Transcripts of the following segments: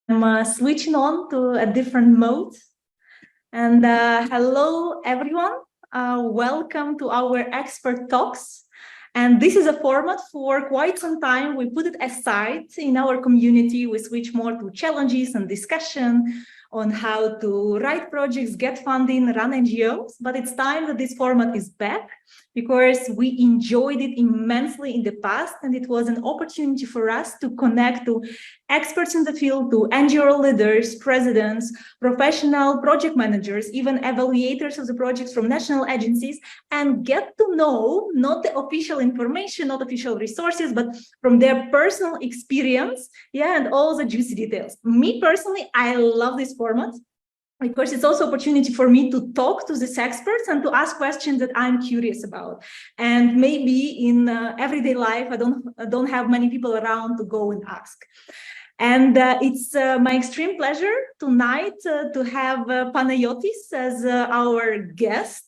Switching on to a different mode. And hello, everyone. Welcome to our expert talks. And this is a format for quite some time. We put it aside in our community. We switch more to challenges and discussion on how to write projects, get funding, run NGOs. But it's time that this format is back because we enjoyed it immensely in the past. And it was an opportunity for us to connect to experts in the field, to NGO leaders, presidents, professional project managers, even evaluators of the projects from national agencies, and get to know not the official information, not official resources, but from their personal experience, and all the juicy details. Me personally, I love this format because it's also opportunity for me to talk to these experts and to ask questions that I'm curious about. And maybe in everyday life, I don't have many people around to go and ask. And it's my extreme pleasure tonight to have Panayotis as our guest.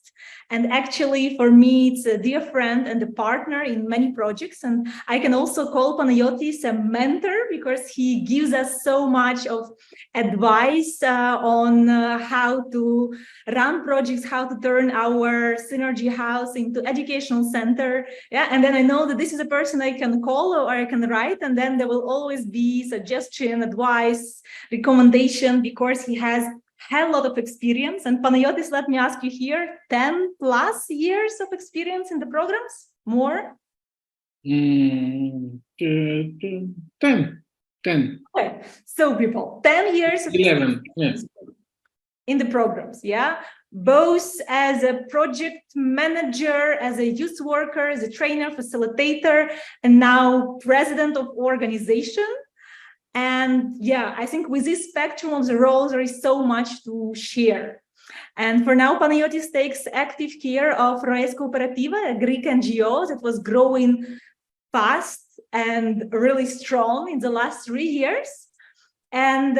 And actually, for me, it's a dear friend and a partner in many projects. And I can also call Panayotis a mentor because he gives us so much of advice on how to run projects, how to turn our synergy house into educational center. And then I know that this is a person I can call or I can write, and then there will always be suggestion, advice, recommendation, because he has a lot of experience. And Panayotis, let me ask you here, 10 plus years of experience in the programs? More? 10. Okay, so people, 10 years of 11, yeah. In the programs, both as a project manager, as a youth worker, as a trainer, facilitator, and now president of organization. And I think with this spectrum of the roles, there is so much to share. And for now, Panayotis takes active care of Roes Cooperativa, a Greek NGO that was growing fast and really strong in the last 3 years. And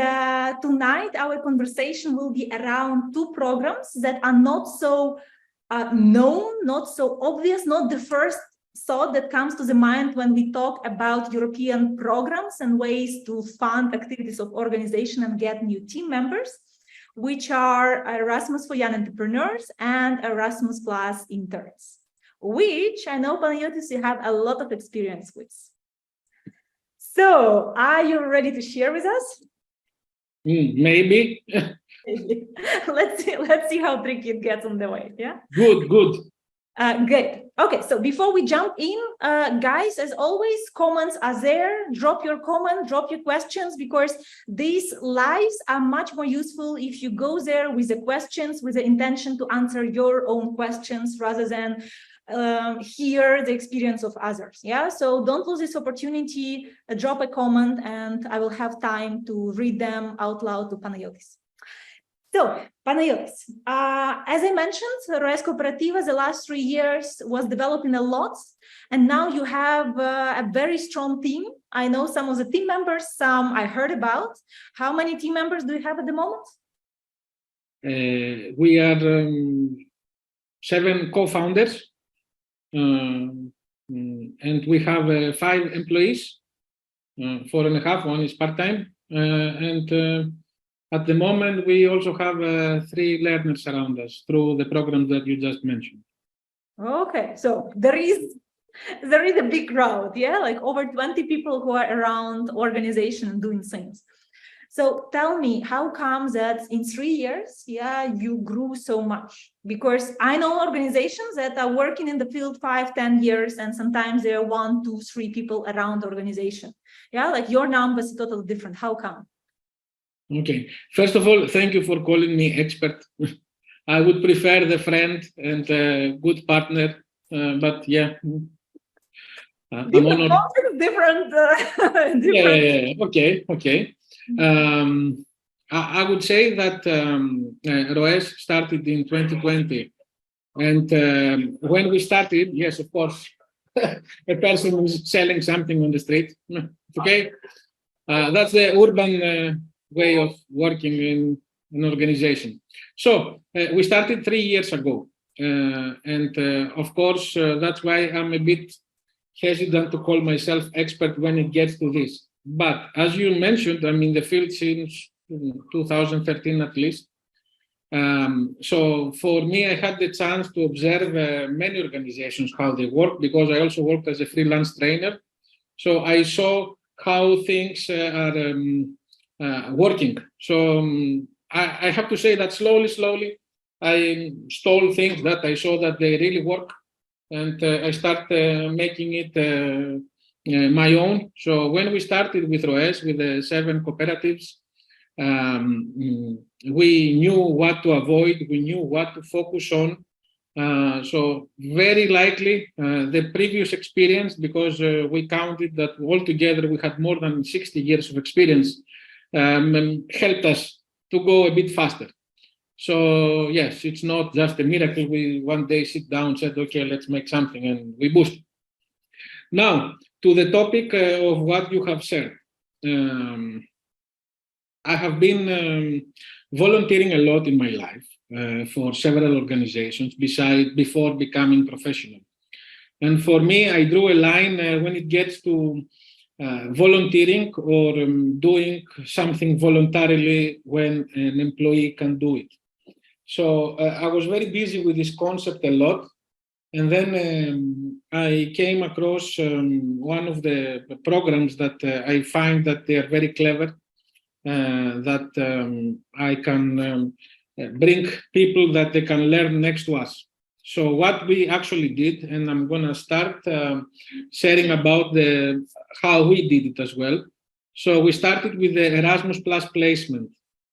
tonight, our conversation will be around two programs that are not so known, not so obvious, not the first thought that comes to the mind when we talk about European programs and ways to fund activities of organization and get new team members, which are Erasmus for Young Entrepreneurs and Erasmus Plus Interns, which I know, Panayotis, you have a lot of experience with. So, are you ready to share with us? Maybe. Let's see how tricky it gets on the way. Good. Good. Okay, so before we jump in, guys, as always, comments are there. Drop your comment, drop your questions, because these lives are much more useful if you go there with the questions, with the intention to answer your own questions rather than hear the experience of others. So don't lose this opportunity. Drop a comment and I will have time to read them out loud to Panayotis. So, Panayotis, as I mentioned, Roes Cooperativa the last 3 years was developing a lot, and now you have a very strong team. I know some of the team members, some I heard about. How many team members do you have at the moment? We are 7 co-founders, and we have 5 employees, 4.5, one is part-time, and at the moment, we also have 3 learners around us through the programs that you just mentioned. Okay, so there is a big crowd, like over 20 people who are around organization and doing things. So tell me, how comes that in 3 years, you grew so much? Because I know organizations that are working in the field 5-10 years, and sometimes there are 1, 2, 3 people around the organization. Like your numbers is totally different. How come? Okay. First of all, thank you for calling me expert. I would prefer the friend and good partner, but I'm honored. Different. Okay. I would say that Roes started in 2020, and when we started, yes, of course, a person was selling something on the street. Okay, that's the urban way of working in an organization. So we started 3 years ago, and of course that's why I'm a bit hesitant to call myself expert when it gets to this, But as you mentioned, I'm in the field since 2013 at least. So for me, I had the chance to observe many organizations, how they work, because I also worked as a freelance trainer. So I saw how things are working. So I have to say that slowly, I installed things that I saw that they really work, and I start making it my own. So when we started with ROES, with the 7 cooperatives, we knew what to avoid, we knew what to focus on. So very likely the previous experience, because we counted that altogether we had more than 60 years of experience, helped us to go a bit faster. So yes, it's not just a miracle. We one day sit down, said, okay, let's make something, and we boost. Now, to the topic of what you have said. I have been volunteering a lot in my life for several organizations before becoming professional. And for me, I drew a line when it gets to volunteering or doing something voluntarily when an employee can do it. So I was very busy with this concept a lot. And then I came across one of the programs that I find that they are very clever, that I can bring people that they can learn next to us. So what we actually did, and I'm going to start sharing about how we did it as well. So we started with the Erasmus Plus placement.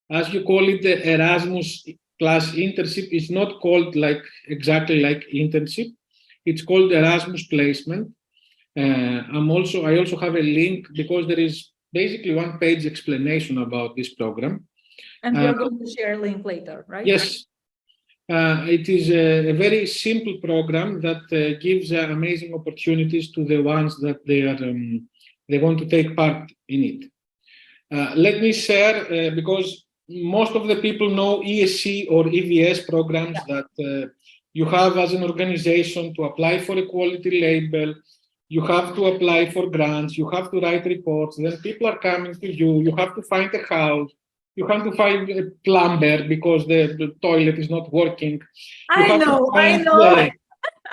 As you call it, the Erasmus Plus internship is not called exactly like internship. It's called Erasmus placement. I also have a link, because there is basically one-page explanation about this program. And we're going to share a link later, right? Yes. It is a very simple program that gives amazing opportunities to the ones that they want to take part in it. Let me share, because most of the people know ESC or EVS programs that you have as an organization to apply for a quality label. You have to apply for grants, you have to write reports, then people are coming to you, you have to find a house, you have to find a plumber because the toilet is not working. I know.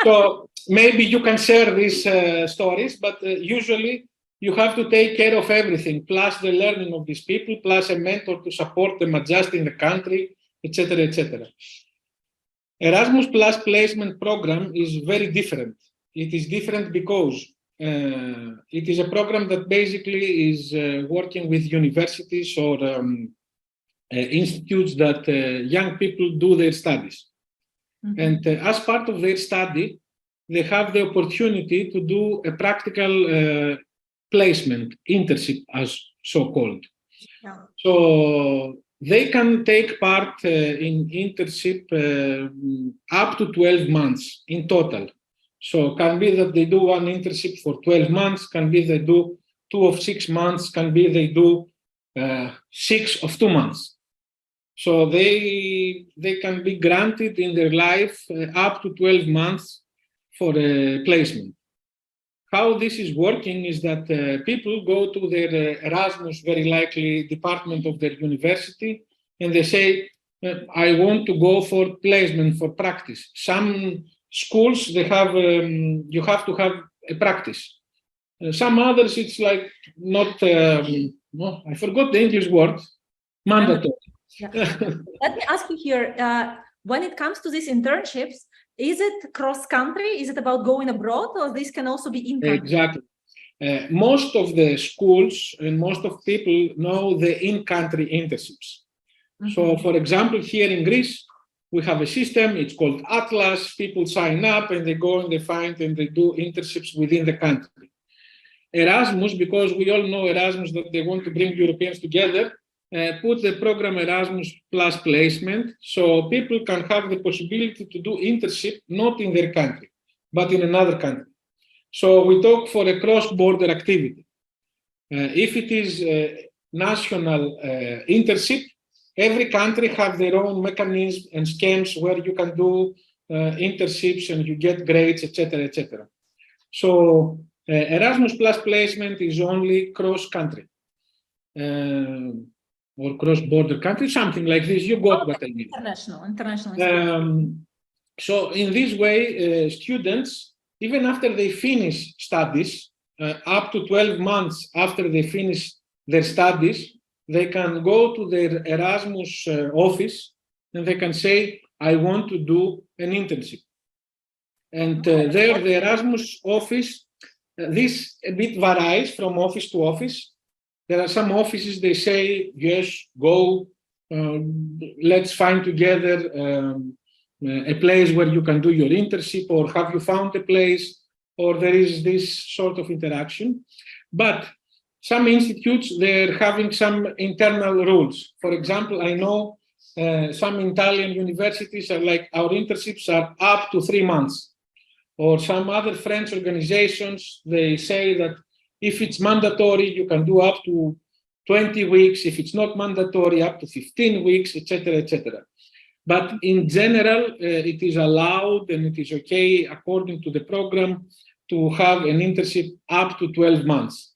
So maybe you can share these stories, but usually you have to take care of everything, plus the learning of these people, plus a mentor to support them adjust in the country, etc., etc. Erasmus Plus placement program is very different. It is different because it is a program that basically is working with universities or institutes that young people do their studies. Mm-hmm. And as part of their study, they have the opportunity to do a practical placement, internship as so-called. Yeah. So they can take part in internship up to 12 months in total. So can be that they do one internship for 12 months, can be they do 2 of 6 months, can be they do 6 of 2 months. So they can be granted in their life up to 12 months for a placement. How this is working is that people go to their Erasmus, very likely department of their university, and they say, I want to go for placement, for practice. Some schools, they have, you have to have a practice. Some others, it's like not, I forgot the English word, mandatory. Yeah. Let me ask you here, when it comes to these internships, is it cross-country? Is it about going abroad, or this can also be in-country? Exactly. Most of the schools and most of people know the in-country internships. Mm-hmm. So, for example, here in Greece, we have a system, it's called Atlas. People sign up and they go and they find and they do internships within the country. Erasmus, because we all know Erasmus, that they want to bring Europeans together, put the program Erasmus Plus placement, so people can have the possibility to do internship not in their country, but in another country. So we talk for a cross-border activity. If it is a national internship, every country have their own mechanisms and schemes where you can do internships and you get grades, etc., etc. So Erasmus Plus placement is only cross-country. or cross-border country, something like this. You got what I mean. International. So in this way, students, even after they finish studies, up to 12 months after they finish their studies, they can go to their Erasmus office and they can say, I want to do an internship. And there, the Erasmus office, this a bit varies from office to office. There are some offices, they say, yes, go, let's find together a place where you can do your internship, or have you found a place, or there is this sort of interaction. But some institutes, they're having some internal rules. For example, I know some Italian universities are like, our internships are up to 3 months. Or some other French organizations, they say that if it's mandatory, you can do up to 20 weeks. If it's not mandatory, up to 15 weeks, etc., etc. But in general, it is allowed and it is okay, according to the program, to have an internship up to 12 months.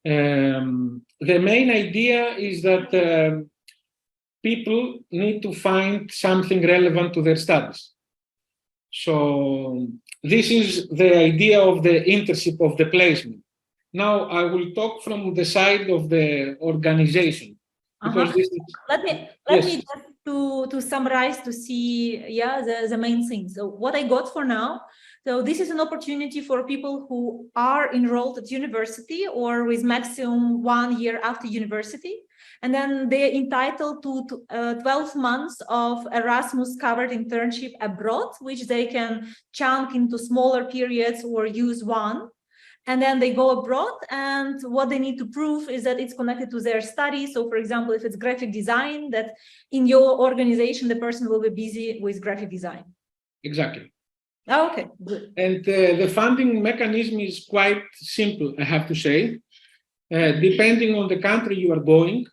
The main idea is that people need to find something relevant to their studies. So this is the idea of the internship, of the placement. Now I will talk from the side of the organization. Because this is, let me just to summarize, to see the main things. So what I got for now, so this is an opportunity for people who are enrolled at university or with maximum 1 year after university. And then they're entitled to 12 months of Erasmus covered internship abroad, which they can chunk into smaller periods or use one. And then they go abroad, and what they need to prove is that it's connected to their studies. So for example, if it's graphic design, that in your organization, the person will be busy with graphic design. Exactly. Okay, good. And the funding mechanism is quite simple, I have to say. Depending on the country you are going,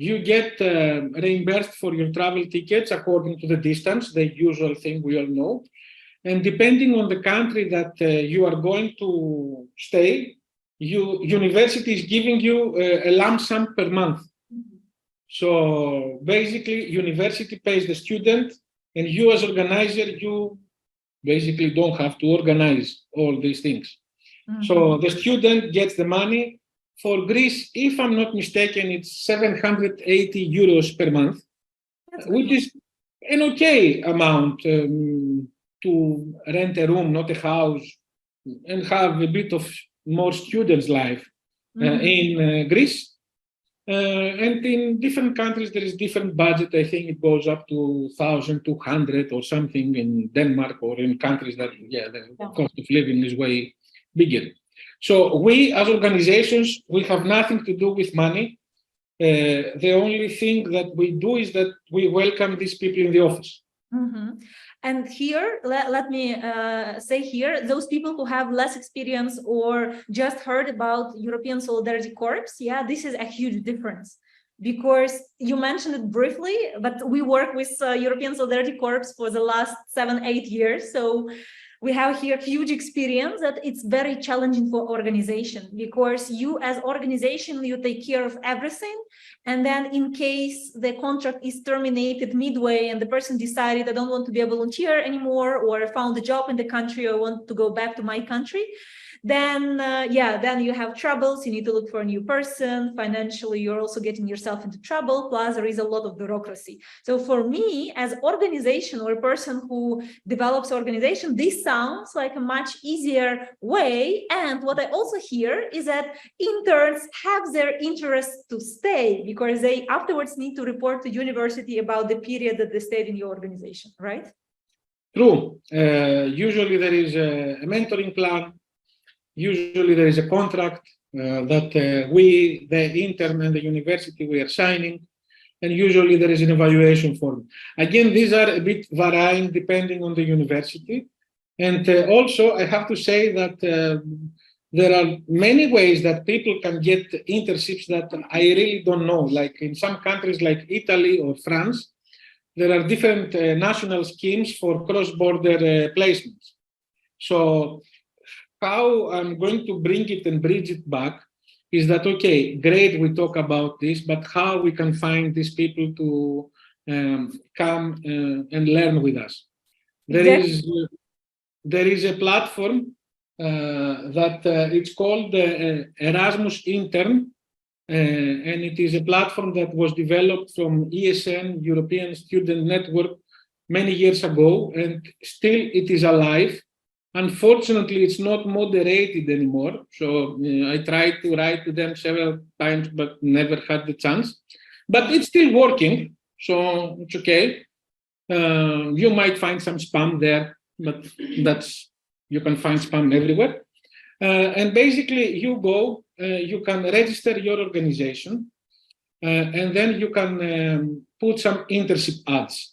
you get reimbursed for your travel tickets according to the distance, the usual thing we all know. And depending on the country that you are going to stay, university is giving you a lump sum per month. So basically, university pays the student, and you as organizer, you basically don't have to organize all these things. So the student gets the money. For Greece, if I'm not mistaken, it's 780 euros per month, which is an okay amount to rent a room, not a house, and have a bit of more students' life in Greece. And in different countries, there is different budget. I think it goes up to 1,200 or something in Denmark, or in countries that, the cost of living is way bigger. So we, as organizations, we have nothing to do with money. The only thing that we do is that we welcome these people in the office. And here, let me say here, those people who have less experience or just heard about European Solidarity Corps, this is a huge difference. Because you mentioned it briefly, but we work with European Solidarity Corps for the last 7-8 years. So we have here huge experience that it's very challenging for organization, because you as organization, you take care of everything. And then in case the contract is terminated midway and the person decided, I don't want to be a volunteer anymore, or found a job in the country, or want to go back to my country, then then you have troubles. You need to look for a new person. Financially, you're also getting yourself into trouble. Plus, there is a lot of bureaucracy. So for me, as organization or a person who develops organization, this sounds like a much easier way. And what I also hear is that interns have their interest to stay, because they afterwards need to report to university about the period that they stayed in your organization, right? True. Usually there is a mentoring plan. Usually there is a contract that we, the intern and the university, we are signing. And usually there is an evaluation form. Again, these are a bit varying depending on the university. And also, I have to say that there are many ways that people can get internships that I really don't know. Like in some countries like Italy or France, there are different national schemes for cross-border placements. So how I'm going to bring it and bridge it back is that, okay, great, we talk about this, but how we can find these people to come and learn with us. There is a platform that it's called Erasmus Intern, and it is a platform that was developed from ESN, European Student Network, many years ago, and still it is alive. Unfortunately, it's not moderated anymore. So I tried to write to them several times, but never had the chance. But it's still working, so it's okay. You might find some spam there, but you can find spam everywhere. And basically, you go, you can register your organization, and then you can put some internship ads.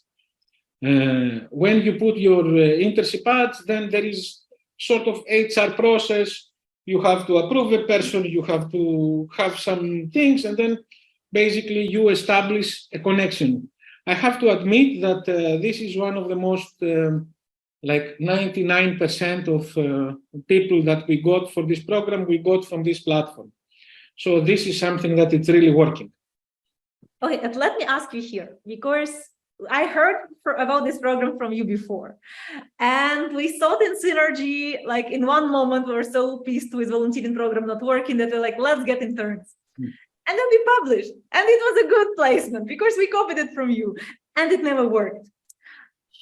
When you put your internship ads, then there is sort of HR process. You have to approve a person, you have to have some things, and then basically you establish a connection. I have to admit that this is one of the most, like 99% of people that we got for this program, we got from this platform. So this is something that it's really working. Okay, but let me ask you here, because I heard about this program from you before, and we saw the synergy. Like in one moment, we were so pissed with volunteering program not working that we're like, let's get interns. And then we published, and it was a good placement because we copied it from you, and it never worked.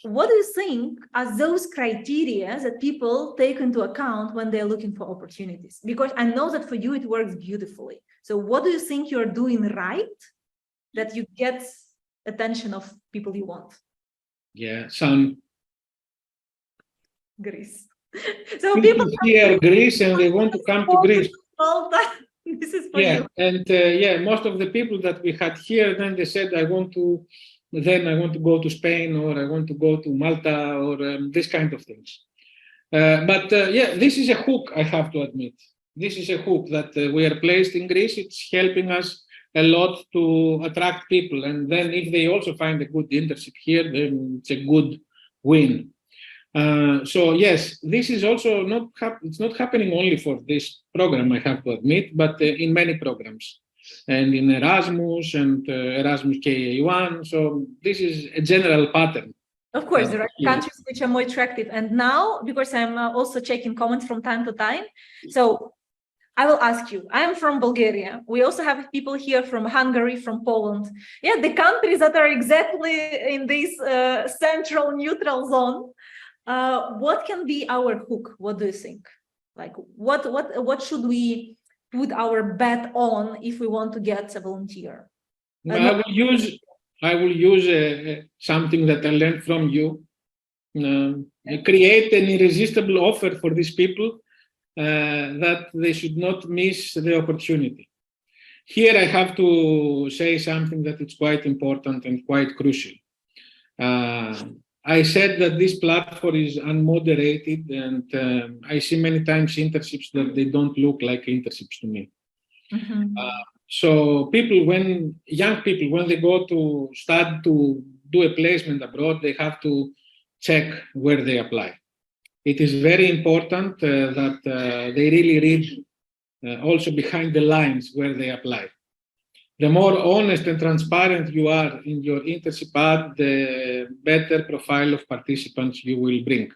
What do you think are those criteria that people take into account when they're looking for opportunities? Because I know that for you, it works beautifully. So what do you think you're doing right that you get attention of people you want? Yeah, some Greece. So people hear Greece and they want to come to Greece. This is for you. And most of the people that we had here, then they said, I want to go to Spain, or I want to go to Malta, or this kind of things. But this is a hook, I have to admit. This is a hook that we are placed in Greece. It's helping us a lot to attract people. And then if they also find a good internship here, then it's a good win. So yes, this is also it's not happening only for this program, I have to admit, but in many programs, and in Erasmus and Erasmus KA1. So this is a general pattern. Of course, there are countries which are more attractive. And now, because I'm also checking comments from time to time, so I will ask you, I'm from Bulgaria. We also have people here from Hungary, from Poland. Yeah, the countries that are exactly in this central neutral zone. What can be our hook? What do you think? Like, what should we put our bet on if we want to get a volunteer? I will use something that I learned from you. Create an irresistible offer for these people that they should not miss the opportunity. Here I have to say something that is quite important and quite crucial. I said that this platform is unmoderated, and I see many times internships that they don't look like internships to me. Mm-hmm. So young people, when they go to start to do a placement abroad, they have to check where they apply. It is very important that they really read also behind the lines where they apply. The more honest and transparent you are in your internship ad, the better profile of participants you will bring.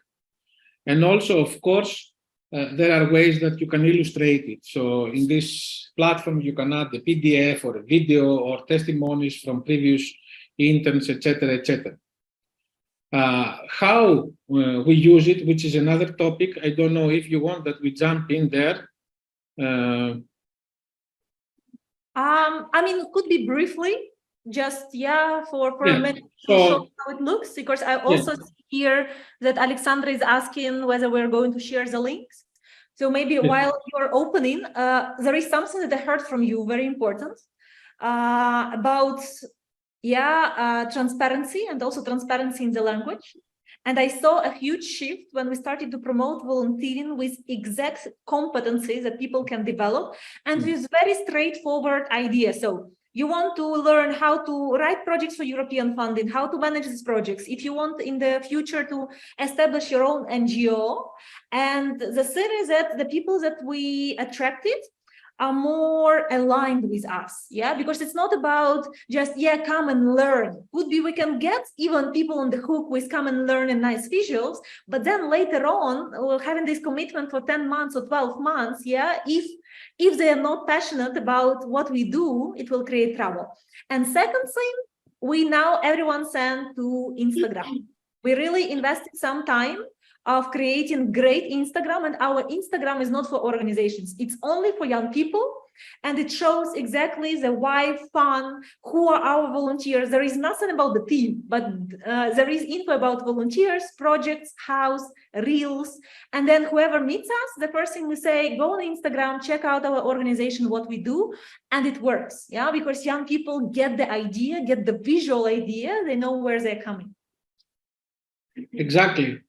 And also, of course, there are ways that you can illustrate it. So in this platform, you can add a PDF or a video or testimonies from previous interns, etc., etc. How we use it, which is another topic. I don't know if you want that we jump in there. I mean, it could be briefly, just for a minute to show how it looks, because I also see here that Alexandra is asking whether we're going to share the links. So maybe while you're opening, there is something that I heard from you, very important, about transparency, and also transparency in the language. And I saw a huge shift when we started to promote volunteering with exact competencies that people can develop, and with very straightforward ideas. So you want to learn how to write projects for European funding, how to manage these projects. If you want in the future to establish your own NGO, and the thing is that the people that we attracted are more aligned with us, yeah, because it's not about just, yeah, come and learn. Could be we can get even people on the hook with come and learn and nice visuals, but then later on, we're having this commitment for 10 months or 12 months, yeah, if they are not passionate about what we do, it will create trouble. And second thing, we now everyone sent to Instagram. We really invested some time of creating great Instagram, and our Instagram is not for organizations. It's only for young people, and it shows exactly the why, fun, who are our volunteers. There is nothing about the team, but there is info about volunteers, projects, house, reels, and then whoever meets us, the first thing we say, go on Instagram, check out our organization, what we do, and it works, yeah, because young people get the idea, get the visual idea, they know where they're coming. Exactly.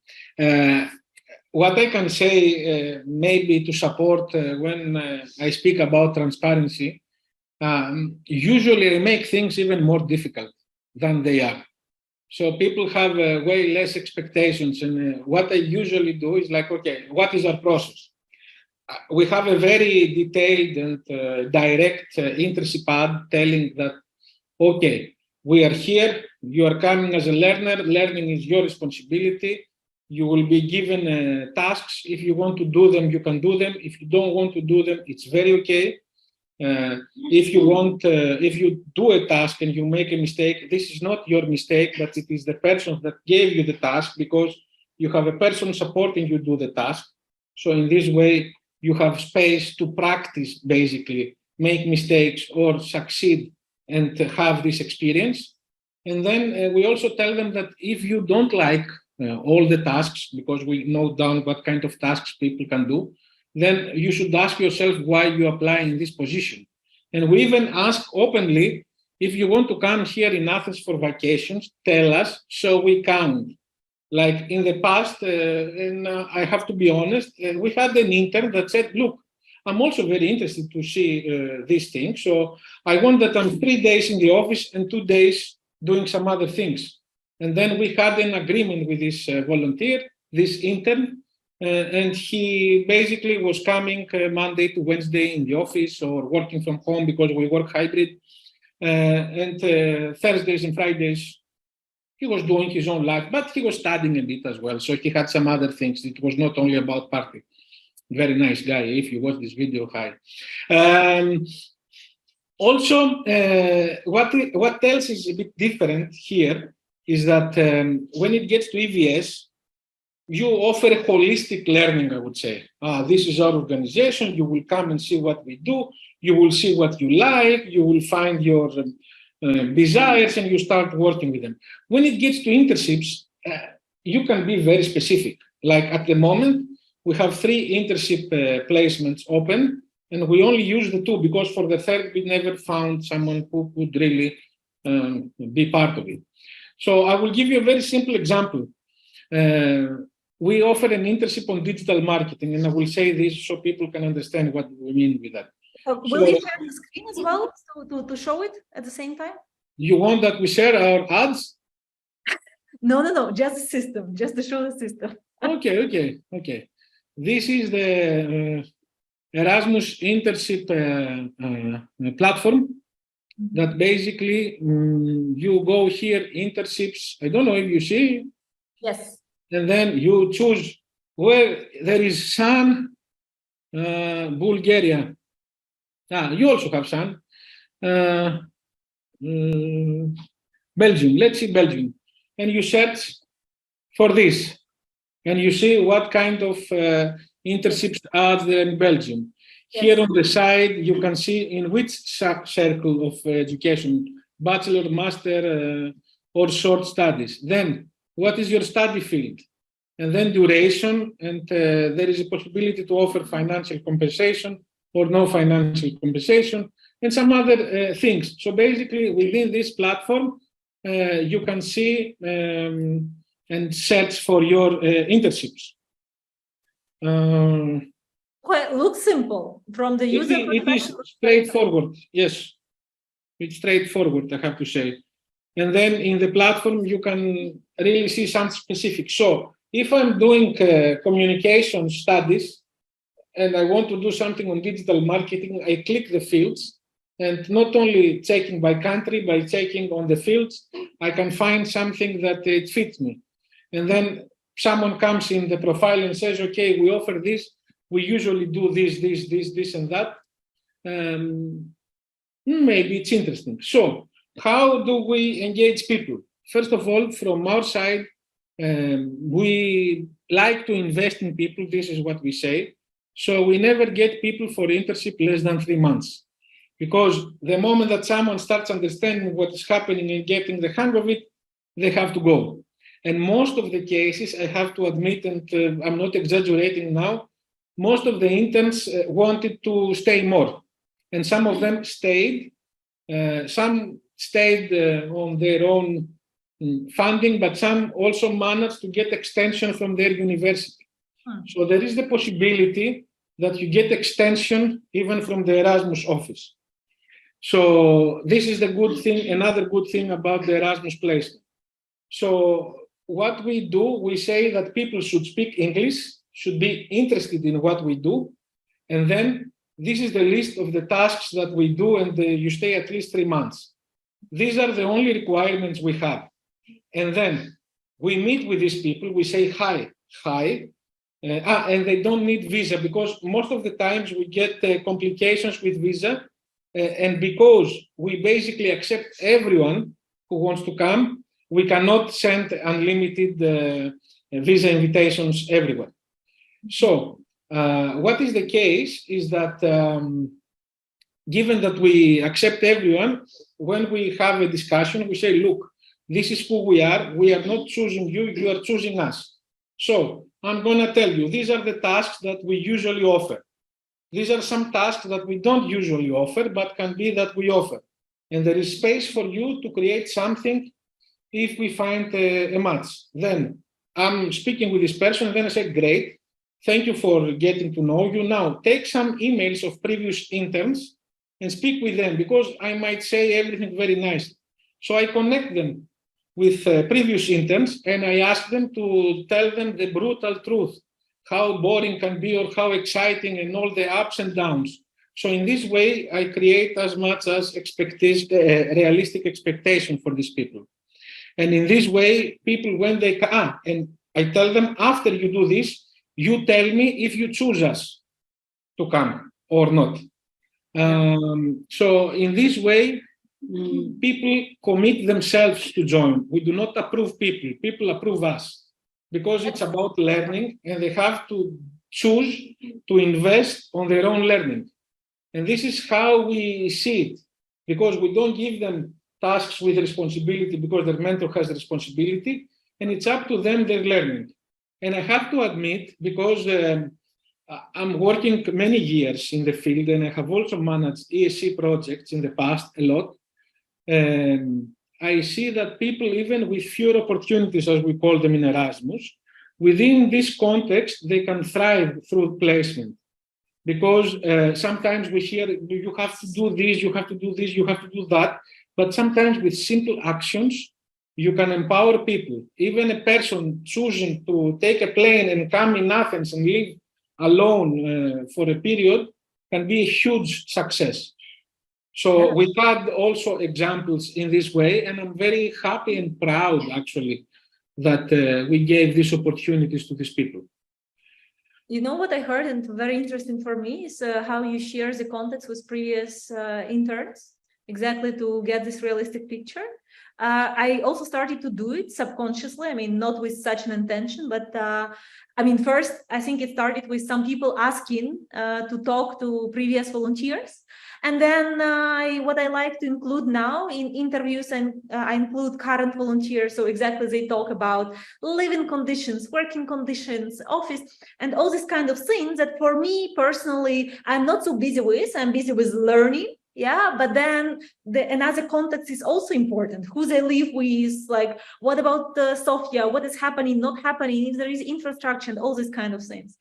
What I can say, maybe to support when I speak about transparency, usually I make things even more difficult than they are. So people have way less expectations. And what I usually do is like, okay, what is our process? We have a very detailed and direct internship ad telling that, okay, we are here, you are coming as a learner, learning is your responsibility, you will be given tasks, if you want to do them, you can do them, if you don't want to do them, it's very okay. If you do a task and you make a mistake, this is not your mistake, but it is the person that gave you the task, because you have a person supporting you do the task. So in this way, you have space to practice, basically, make mistakes or succeed and have this experience. And then we also tell them that if you don't like all the tasks, because we note down what kind of tasks people can do, then you should ask yourself why you apply in this position. And we even ask openly, if you want to come here in Athens for vacations, tell us so we count. Like in the past, and I have to be honest, we had an intern that said, look, I'm also very interested to see these things. So I want that I'm 3 days in the office and 2 days doing some other things. And then we had an agreement with this volunteer, this intern, and he basically was coming Monday to Wednesday in the office or working from home because we work hybrid. And Thursdays and Fridays, he was doing his own life, but he was studying a bit as well. So he had some other things. It was not only about party. Very nice guy. If you watch this video, hi. Also, what else is a bit different here is that when it gets to EVS, you offer a holistic learning, I would say. This is our organization. You will come and see what we do. You will see what you like. You will find your desires and you start working with them. When it gets to internships, you can be very specific. Like at the moment, we have 3 internship placements open, and we only use the 2 because for the third, we never found someone who could really be part of it. So I will give you a very simple example. We offer an internship on digital marketing, and I will say this so people can understand what we mean with that. Will you share the screen as well to show it at the same time? You want that we share our ads? No, just the system, just to show the system. Okay. This is the Erasmus Internship platform that basically you go here, internships. I don't know if you see. Yes. And then you choose where there is sun, Bulgaria. You also have sun. Belgium. Let's see Belgium. And you search for this. And you see what kind of internships are there in Belgium. Yes. Here on the side, you can see in which circle of education, bachelor, master, or short studies. Then, what is your study field? And then duration, and there is a possibility to offer financial compensation or no financial compensation, and some other things. So basically, within this platform, you can see and search for your internships. Well, it looks simple from the user perspective. It is straightforward, yes. It's straightforward, I have to say. And then in the platform, you can really see some specific. So if I'm doing communication studies, and I want to do something on digital marketing, I click the fields, and not only checking by country, by checking on the fields, I can find something that it fits me. And then someone comes in the profile and says, okay, we offer this, we usually do this, and that. Maybe it's interesting. So how do we engage people? First of all, from our side, we like to invest in people. This is what we say. So we never get people for internship less than 3 months, because the moment that someone starts understanding what is happening and getting the hang of it, they have to go. And most of the cases, I have to admit, and I'm not exaggerating now, most of the interns wanted to stay more. And some of them stayed. Some stayed on their own funding, but some also managed to get extension from their university. So there is the possibility that you get extension even from the Erasmus office. So this is the good thing, another good thing about the Erasmus placement. So what we do, we say that people should speak English, should be interested in what we do, and then this is the list of the tasks that we do, and you stay at least 3 months. These are the only requirements we have. And then we meet with these people, we say hi, and they don't need visa, because most of the times we get complications with visa, and because we basically accept everyone who wants to come, we cannot send unlimited visa invitations everywhere. So what is the case is that given that we accept everyone, when we have a discussion, we say, look, this is who we are not choosing you, you are choosing us. So I'm going to tell you, these are the tasks that we usually offer. These are some tasks that we don't usually offer, but can be that we offer. And there is space for you to create something if we find a match. Then I'm speaking with this person, and then I say, great, thank you for getting to know you. Now take some emails of previous interns and speak with them, because I might say everything very nice. So I connect them with previous interns, and I ask them to tell them the brutal truth, how boring can be or how exciting, and all the ups and downs. So in this way, I create as much as realistic expectation for these people. And in this way, people, when they come, and I tell them, after you do this, you tell me if you choose us to come or not. So in this way, people commit themselves to join. We do not approve people, people approve us, because it's about learning, and they have to choose to invest on their own learning. And this is how we see it, because we don't give them tasks with responsibility because their mentor has responsibility, and it's up to them, their learning. And I have to admit, because I'm working many years in the field, and I have also managed ESC projects in the past a lot, I see that people, even with fewer opportunities, as we call them in Erasmus, within this context, they can thrive through placement. Because sometimes we hear, you have to do this, you have to do this, you have to do that. But sometimes with simple actions, you can empower people. Even a person choosing to take a plane and come in Athens and live alone for a period can be a huge success. So we had also examples in this way, and I'm very happy and proud, actually, that we gave these opportunities to these people. You know what I heard, and very interesting for me, is how you share the context with previous interns, exactly to get this realistic picture. I also started to do it subconsciously. I mean, not with such an intention, but I mean, first, I think it started with some people asking to talk to previous volunteers. And then what I like to include now in interviews, and I include current volunteers. So exactly, they talk about living conditions, working conditions, office, and all these kind of things that for me personally, I'm not so busy with. I'm busy with learning. Yeah, but then another context is also important. Who they live with, like what about Sofia? What is happening, not happening, if there is infrastructure, and all these kind of things.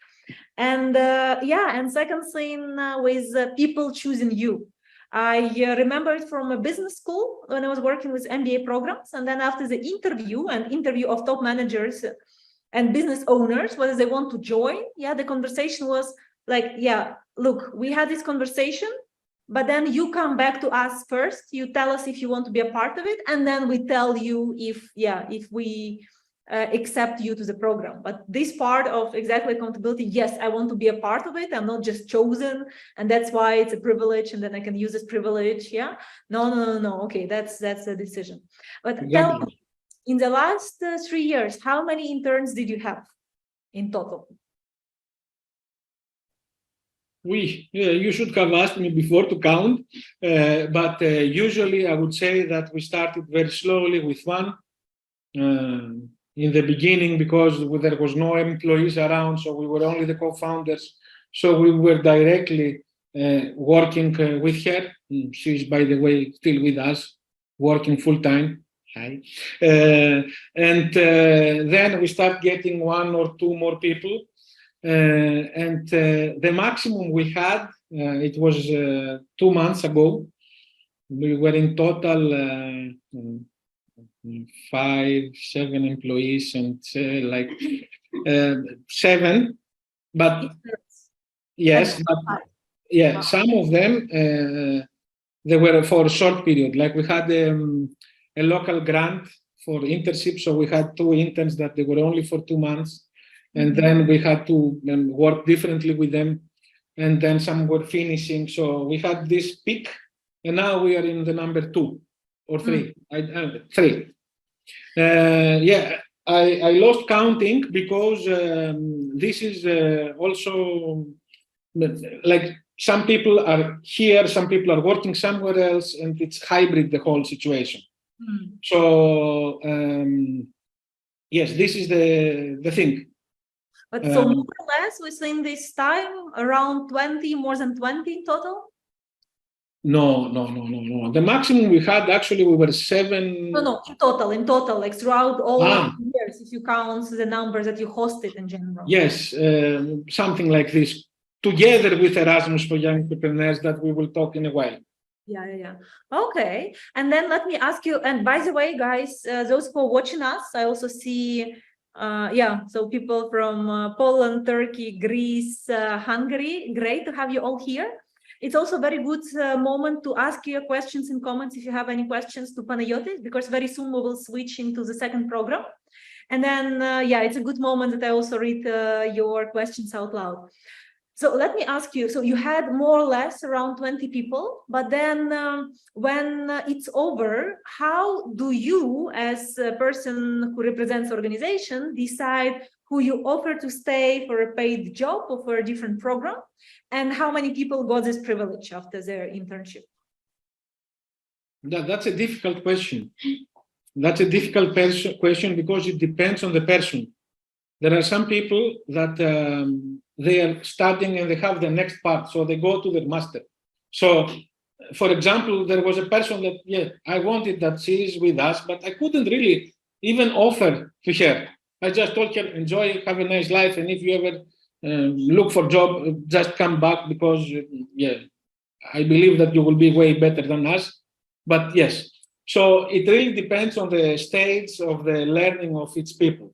And and second thing with people choosing you. I remember it from a business school when I was working with MBA programs. And then after the interview of top managers and business owners, whether they want to join, the conversation was, like, yeah, look, we had this conversation, but then you come back to us first, you tell us if you want to be a part of it, and then we tell you if we accept you to the program. But this part of exactly accountability, yes, I want to be a part of it. I'm not just chosen, and that's why it's a privilege, and then I can use this privilege. Yeah, no. Okay, that's a decision. But tell me, in the last 3 years, how many interns did you have in total? You should have asked me before to count, but usually I would say that we started very slowly with one in the beginning, because there was no employees around, so we were only the co-founders. So we were directly working with her. She's, by the way, still with us, working full-time. Hi. And then we start getting 1 or 2 more people. And the maximum we had, it was 2 months ago. We were in total 5, 7 employees, and like 7. But yes, but, yeah, some of them they were for a short period. Like we had a local grant for internships, so we had 2 interns that they were only for 2 months. And then we had to work differently with them. And then some were finishing. So we had this peak, and now we are in the number 2 or 3. 3. Yeah, I lost counting because this is also like some people are here, some people are working somewhere else, and it's hybrid, the whole situation. So yes, this is the thing. But so more or less within this time, around 20, more than 20 in total? No. The maximum we had, actually, we were 7. No, in total, like throughout all years, if you count the numbers that you hosted in general. Yes, something like this, together with Erasmus for Young Entrepreneurs, that we will talk in a while. Yeah. Okay. And then let me ask you, and by the way, guys, those who are watching us, I also see so people from Poland, Turkey, Greece, Hungary. Great to have you all here. It's also a very good moment to ask your questions in comments if you have any questions to Panayotis, because very soon we will switch into the second program. And then, it's a good moment that I also read your questions out loud. So let me ask you, so you had more or less around 20 people, but then when it's over, how do you, as a person who represents the organization, decide who you offer to stay for a paid job or for a different program? And how many people got this privilege after their internship? That's a difficult question. That's a difficult question because it depends on the person. There are some people that they are studying and they have the next part, so they go to their master. So, for example, there was a person that, I wanted that she is with us, but I couldn't really even offer to her. I just told her, enjoy, have a nice life, and if you ever look for a job, just come back, because, I believe that you will be way better than us. But yes, so it really depends on the stage of the learning of each people.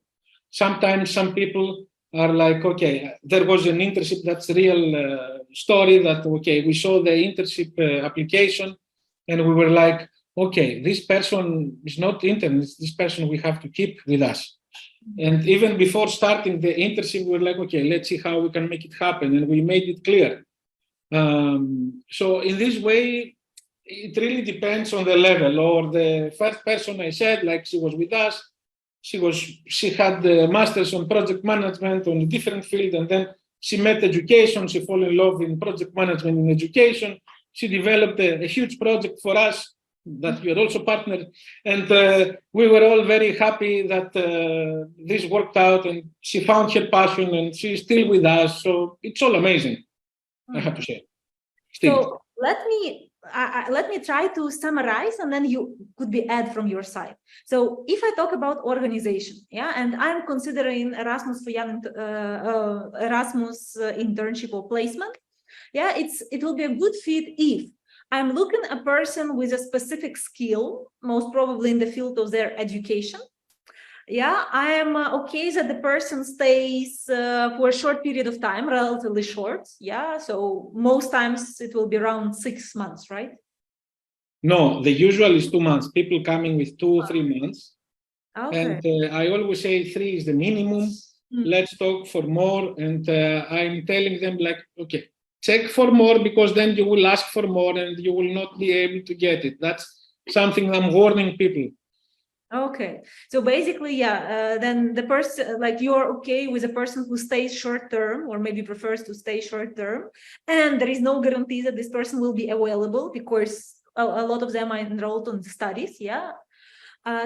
Sometimes some people are like, okay, there was an internship, that's a real story that, okay, we saw the internship application and we were like, okay, this person is not intern, it's this person we have to keep with us. And even before starting the internship, we were like, okay, let's see how we can make it happen. And we made it clear. So in this way, it really depends on the level. Or the first person I said, like, she was with us, she had the master's on project management on a different field, and then she met education, she fell in love in project management in education. She developed a huge project for us that we are also partnered, and we were all very happy that this worked out, and she found her passion, and she's still with us. So it's all amazing, I have to say. Still. So let me try to summarize, and then you could be add from your side. So if I talk about organization, and I'm considering Erasmus for Young Erasmus internship or placement, it will be a good fit if I'm looking at a person with a specific skill, most probably in the field of their education. Yeah, I am okay that the person stays for a short period of time, relatively short. Yeah, so most times it will be around 6 months, right? No, the usual is 2 months. People coming with 2-3 months. Okay. And I always say 3 is the minimum. Let's talk for more. And I'm telling them like, okay, check for more, because then you will ask for more and you will not be able to get it. That's something I'm warning people. Okay, so basically, yeah, then the person, like you're okay with a person who stays short term or maybe prefers to stay short term, and there is no guarantee that this person will be available because a lot of them are enrolled on studies, yeah,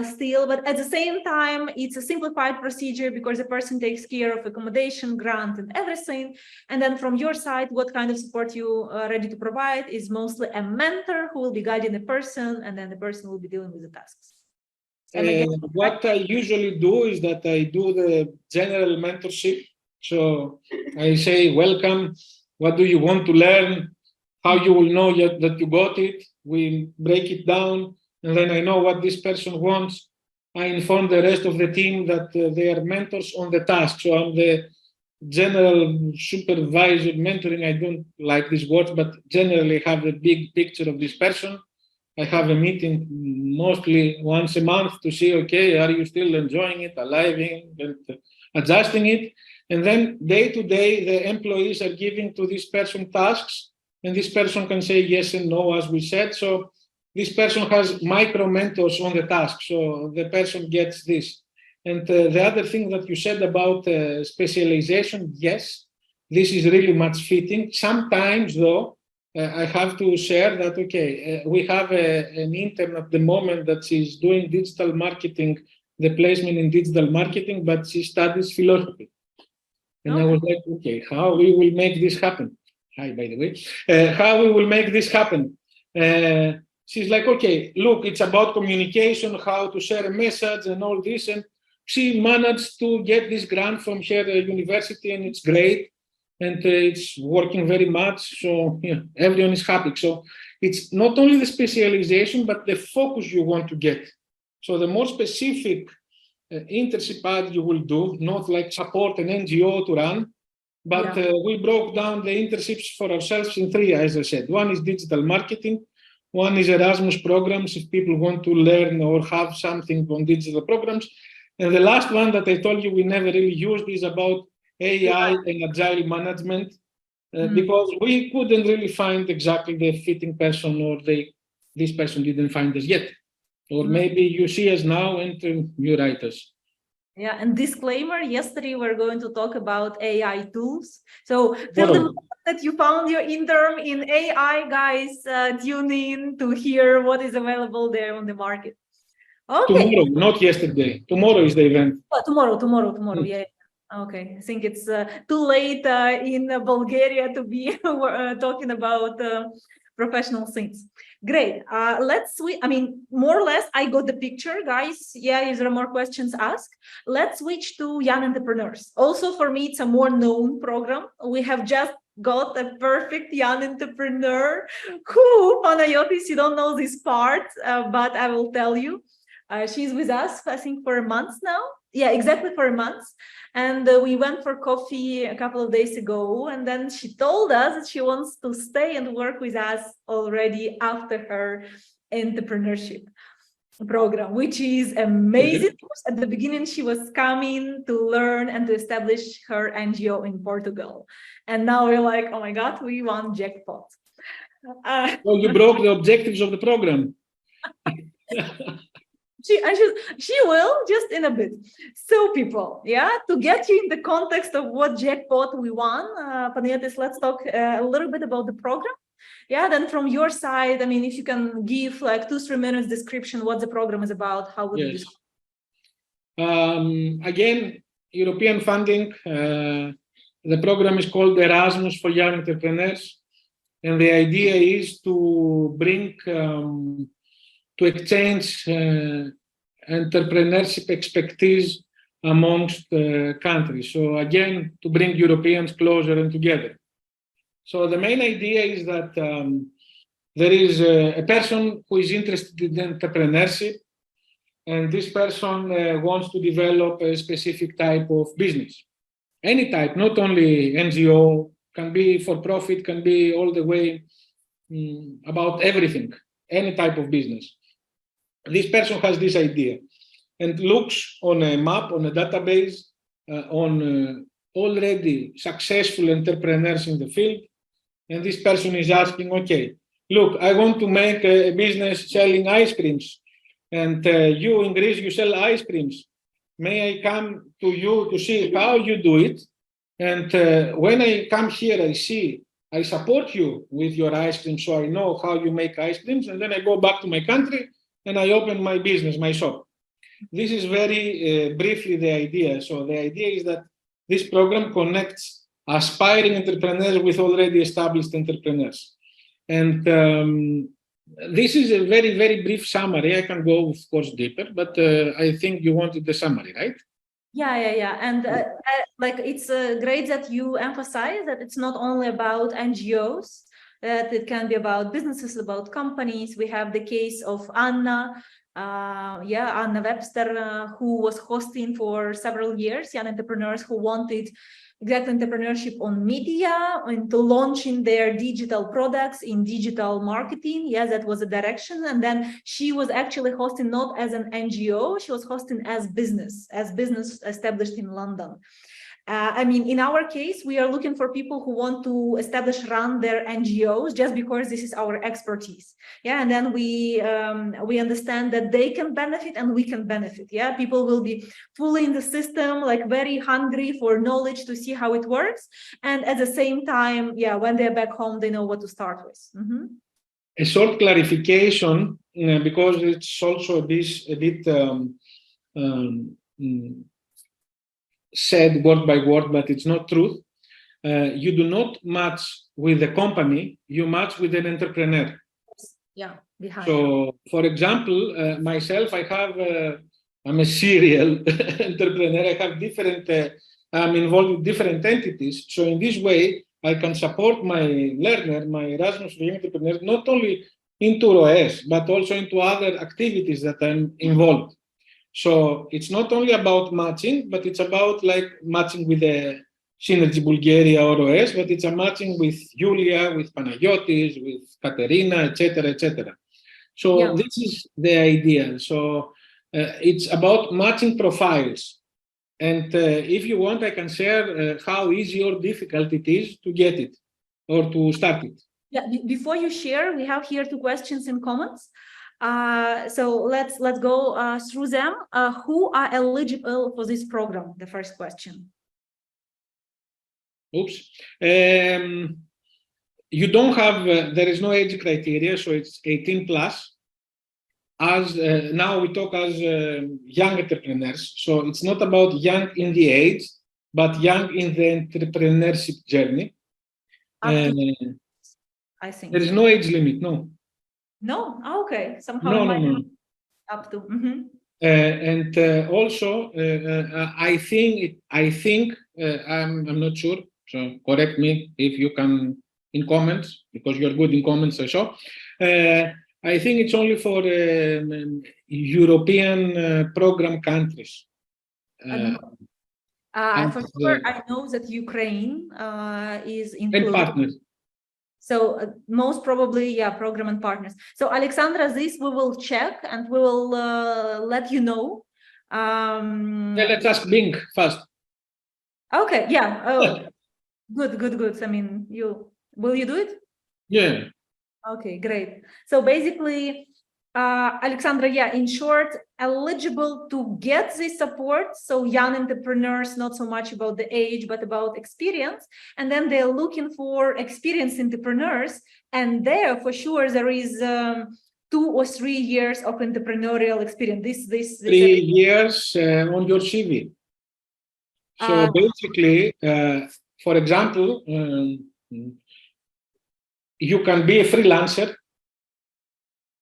still, but at the same time, it's a simplified procedure because the person takes care of accommodation, grant, and everything. And then from your side, what kind of support you are ready to provide is mostly a mentor who will be guiding the person, and then the person will be dealing with the tasks. What I usually do is that I do the general mentorship. So I say, welcome, what do you want to learn? How you will know that you got it? We break it down, and then I know what this person wants. I inform the rest of the team that they are mentors on the task. So I'm the general supervisor mentoring. I don't like this word, but generally have the big picture of this person. I have a meeting mostly once a month to see, okay, are you still enjoying it, aliving, and adjusting it? And then day to day, the employees are giving to this person tasks, and this person can say yes and no, as we said. So this person has micro mentors on the task. So the person gets this. And the other thing that you said about specialization, yes, this is really much fitting. Sometimes, though, I have to share that, okay, we have an intern at the moment that she's doing digital marketing, the placement in digital marketing, but she studies philosophy. And I was like, okay, how we will make this happen? Hi, by the way. How we will make this happen? She's like, okay, look, it's about communication, how to share a message and all this. And she managed to get this grant from her university, and it's great. And it's working very much. So yeah, everyone is happy. So it's not only the specialization, but the focus you want to get. So the more specific internship ad you will do, not like support an NGO to run, but we broke down the internships for ourselves in 3, as I said. One is digital marketing. One is Erasmus programs, if people want to learn or have something on digital programs. And the last one that I told you we never really used is about AI and agile management, because we couldn't really find exactly the fitting person, or this person didn't find us yet. Or maybe you see us now and you write us. Yeah, and disclaimer, yesterday we're going to talk about AI tools. So till the moment that you found your intern in AI, guys, tune in to hear what is available there on the market. Okay. Tomorrow, not yesterday. Tomorrow is the event. Oh, tomorrow. Yeah. Okay. I think it's too late in Bulgaria to be talking about professional things. Great. Let's switch. I mean, more or less, I got the picture, guys. Yeah, if there are more questions, ask. Let's switch to Young Entrepreneurs. Also, for me, it's a more known program. We have just got a perfect young entrepreneur who, Panayotis, you don't know this part, but I will tell you. She's with us, I think, for a month now. Yeah, exactly for a month. And we went for coffee a couple of days ago. And then she told us that she wants to stay and work with us already after her entrepreneurship program, which is amazing. At the beginning, she was coming to learn and to establish her NGO in Portugal. And now we're like, oh my God, we won jackpot. So you broke the objectives of the program. She will just in a bit. So people, yeah, to get you in the context of what jackpot we won, Panayotis, let's talk a little bit about the program. Yeah, then from your side, I mean, if you can give like 2-3 minutes description what the program is about, how would you? Again, European funding. The program is called Erasmus for Young Entrepreneurs, and the idea is to bring to exchange entrepreneurship expertise amongst countries. So again, to bring Europeans closer and together. So the main idea is that there is a person who is interested in entrepreneurship, and this person wants to develop a specific type of business. Any type, not only NGO, can be for profit, can be all the way about everything, any type of business. This person has this idea and looks on a map, on a database, on already successful entrepreneurs in the field. And this person is asking, okay, look, I want to make a business selling ice creams. And you in Greece, you sell ice creams. May I come to you to see how you do it? And when I come here, I support you with your ice cream, so I know how you make ice creams. And then I go back to my country and I open my business, my shop. This is very briefly the idea. So the idea is that this program connects aspiring entrepreneurs with already established entrepreneurs. And this is a very, very brief summary. I can go, of course, deeper, but I think you wanted the summary, right? Yeah. And like it's great that you emphasize that it's not only about NGOs, that it can be about businesses, about companies. We have the case of Anna. Anna Webster, who was hosting for several years young entrepreneurs who wanted exact entrepreneurship on media and to launching their digital products in digital marketing. Yes, that was a direction. And then she was actually hosting not as an NGO, she was hosting as business established in London. In our case, we are looking for people who want to run their NGOs just because this is our expertise. Yeah, and then we understand that they can benefit and we can benefit. Yeah, people will be fully in the system, like very hungry for knowledge to see how it works. And at the same time, when they're back home, they know what to start with. Mm-hmm. A short clarification, because it's also a bit said word by word, but it's not truth. You do not match with the company, you match with an entrepreneur. Yeah. So, for example, myself, I'm a serial entrepreneur. I have I'm involved with different entities. So in this way, I can support my learner, my Erasmus for Young Entrepreneurs, not only into ROES, but also into other activities that I'm involved. So it's not only about matching, but it's about like matching with the Synergy Bulgaria or OS, but it's a matching with Julia, with Panayotis, with Katerina, etc. So this is the idea. So it's about matching profiles. And if you want, I can share how easy or difficult it is to get it or to start it. Yeah, before you share, we have here 2 questions in comments. So let's go through them. Who are eligible for this program? The first question. Oops. You don't have, there is no age criteria, so it's 18 plus. As now we talk as young entrepreneurs, so it's not about young in the age, but young in the entrepreneurship journey. I think there is no age limit, no. No? Oh, okay. Somehow no. Up to. Mm-hmm. And also, I think I'm not sure. So correct me if you can in comments, because you're good in comments. I saw. I think it's only for European program countries. For sure, I know that Ukraine is included. And partners. So most probably, program and partners. So Alexandra, this we will check and we will let you know. Let's ask Bing first. Okay, yeah. Oh, good. Will you do it? Yeah. Okay, great. So basically, Alexandra, in short, eligible to get this support. So young entrepreneurs, not so much about the age, but about experience. And then they're looking for experienced entrepreneurs. And there, for sure, there is 2 or 3 years of entrepreneurial experience. This 3 years on your CV. So basically, for example, you can be a freelancer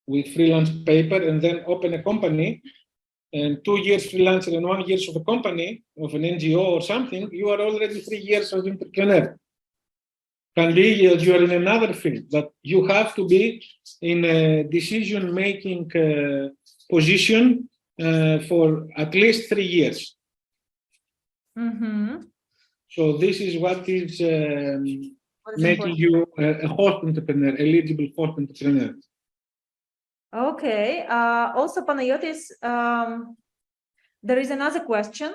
with freelance paper and then open a company, and 2 years freelancer and 1 year of a company, of an NGO or something, you are already 3 years as entrepreneur. Can be you are in another field, but you have to be in a decision-making position for at least 3 years. Mm-hmm. So this is what is making important? you a host entrepreneur, eligible host entrepreneur. Okay. Also, Panayotis, there is another question.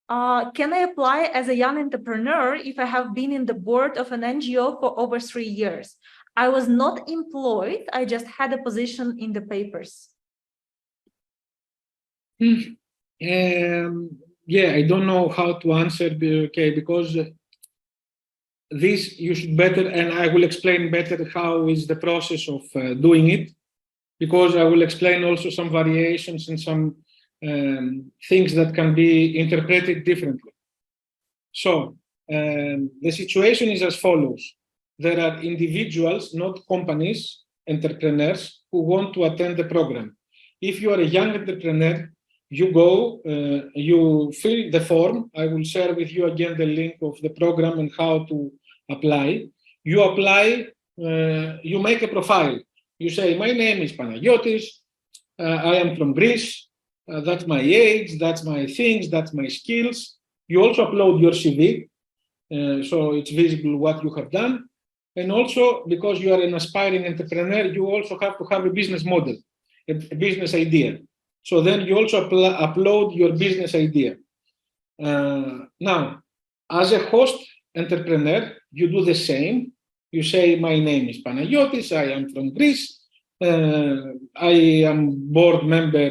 Can I apply as a young entrepreneur if I have been in the board of an NGO for over 3 years? I was not employed. I just had a position in the papers. Yeah, I don't know how to answer, okay, because this you should better, and I will explain better how is the process of doing it, because I will explain also some variations and some things that can be interpreted differently. So the situation is as follows. There are individuals, not companies, entrepreneurs, who want to attend the program. If you are a young entrepreneur, you go, you fill the form. I will share with you again the link of the program and how to apply. You apply, you make a profile. You say, my name is Panagiotis, I am from Greece, that's my age, that's my things, that's my skills. You also upload your CV, so it's visible what you have done. And also, because you are an aspiring entrepreneur, you also have to have a business model, a business idea. So then you also upload your business idea. Now, as a host entrepreneur, you do the same. You say, my name is Panagiotis, I am from Greece. I am board member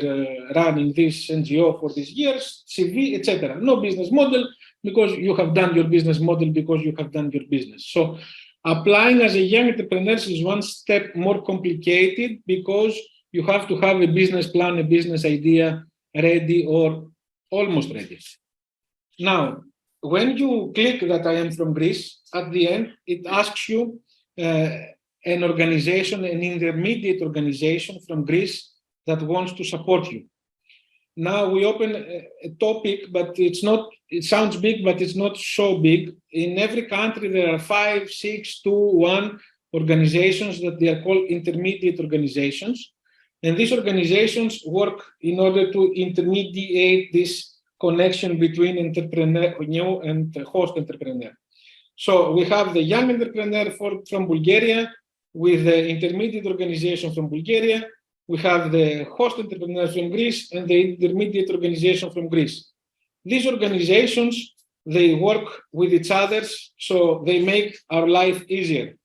running this NGO for these years, CV, etc. No business model, because you have done your business model, because you have done your business. So applying as a young entrepreneur is one step more complicated, because you have to have a business plan, a business idea ready or almost ready. Now, when you click that I am from Greece, at the end, it asks you an organization, an intermediate organization from Greece that wants to support you. Now we open a topic, but it's not, it sounds big, but it's not so big. In every country, there are 5, 6, 2, 1 organizations that they are called intermediate organizations. And these organizations work in order to intermediate this connection between entrepreneur, new and host entrepreneur. So we have the young entrepreneur from Bulgaria with the intermediate organization from Bulgaria. We have the host entrepreneur from Greece and the intermediate organization from Greece. These organizations, they work with each other, so they make our life easier.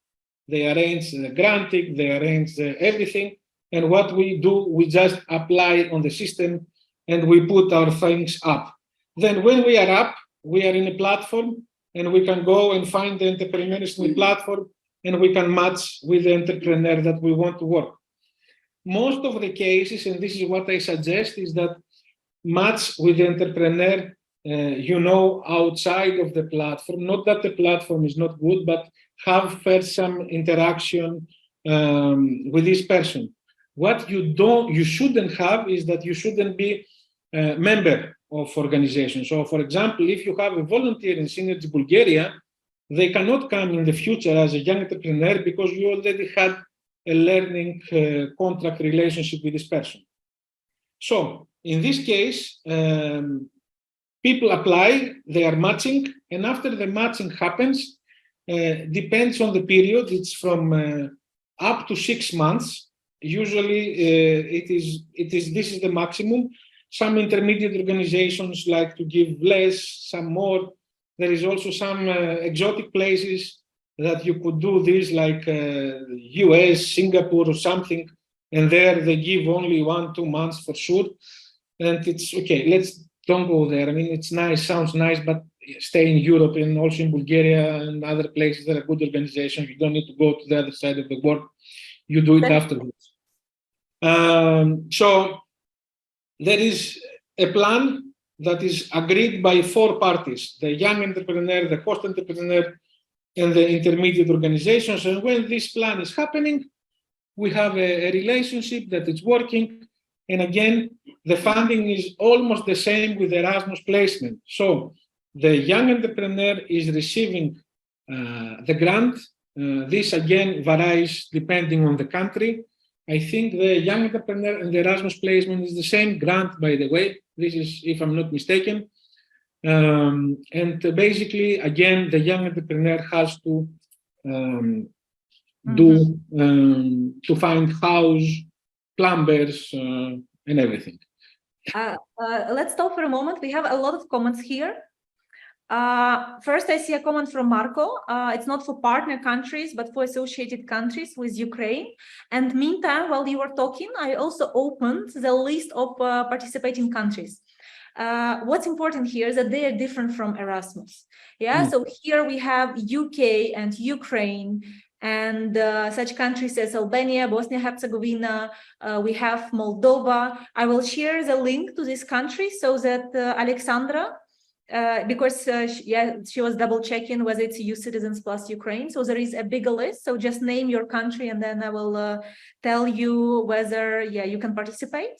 They arrange the granting, they arrange everything. And what we do, we just apply on the system and we put our things up. Then when we are up, we are in a platform and we can go and find the entrepreneurs in the platform and we can match with the entrepreneur that we want to work. Most of the cases, and this is what I suggest, is that match with the entrepreneur, outside of the platform. Not that the platform is not good, but have first some interaction with this person. What you shouldn't have is that you shouldn't be a member of organization. So, for example, if you have a volunteer in Synergy Bulgaria, they cannot come in the future as a young entrepreneur because you already had a learning contract relationship with this person. So, in this case, people apply, they are matching, and after the matching happens, depends on the period, it's from up to 6 months. Usually, this is the maximum. Some intermediate organizations like to give less, some more. There is also some exotic places that you could do this, like US, Singapore, or something, and there they give only 1-2 months for sure. And it's okay. Don't go there. I mean, it's nice, sounds nice, but stay in Europe and also in Bulgaria and other places that are good organizations. You don't need to go to the other side of the world. You do it afterwards. So there is a plan that is agreed by 4 parties: the young entrepreneur, the host entrepreneur, and the intermediate organizations. And when this plan is happening, we have a relationship that is working. And again, the funding is almost the same with Erasmus placement. So the young entrepreneur is receiving the grant. This again varies depending on the country. I think the Young Entrepreneur and the Erasmus placement is the same grant, by the way. This is, if I'm not mistaken. And basically, again, the Young Entrepreneur has to to find house, plumbers, and everything. Let's stop for a moment. We have a lot of comments here. First, I see a comment from Marco. It's not for partner countries, but for associated countries with Ukraine. And meantime, while you were talking, I also opened the list of participating countries. What's important here is that they are different from Erasmus. Yeah, so here we have UK and Ukraine and such countries as Albania, Bosnia-Herzegovina, we have Moldova. I will share the link to this country so that Alexandra, because she was double checking whether it's EU citizens plus Ukraine. So there is a bigger list. So just name your country and then I will tell you whether, you can participate.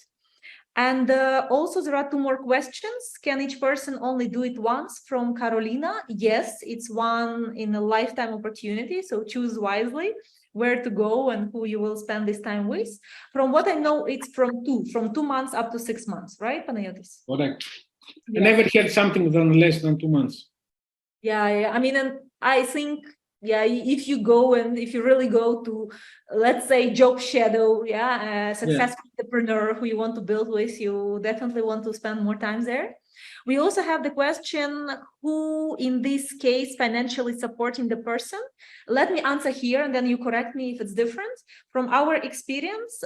And also there are two more questions. Can each person only do it once? From Carolina. Yes, it's one in a lifetime opportunity. So choose wisely where to go and who you will spend this time with. From what I know, it's from 2 months up to 6 months, right, Panayotis? Correct. I never heard something less than 2 months. Yeah. I mean, and I think, if you go and if you really go to, let's say, job shadow, a successful entrepreneur who you want to build with, you definitely want to spend more time there. We also have the question, who in this case financially supporting the person? Let me answer here and then you correct me if it's different. From our experience,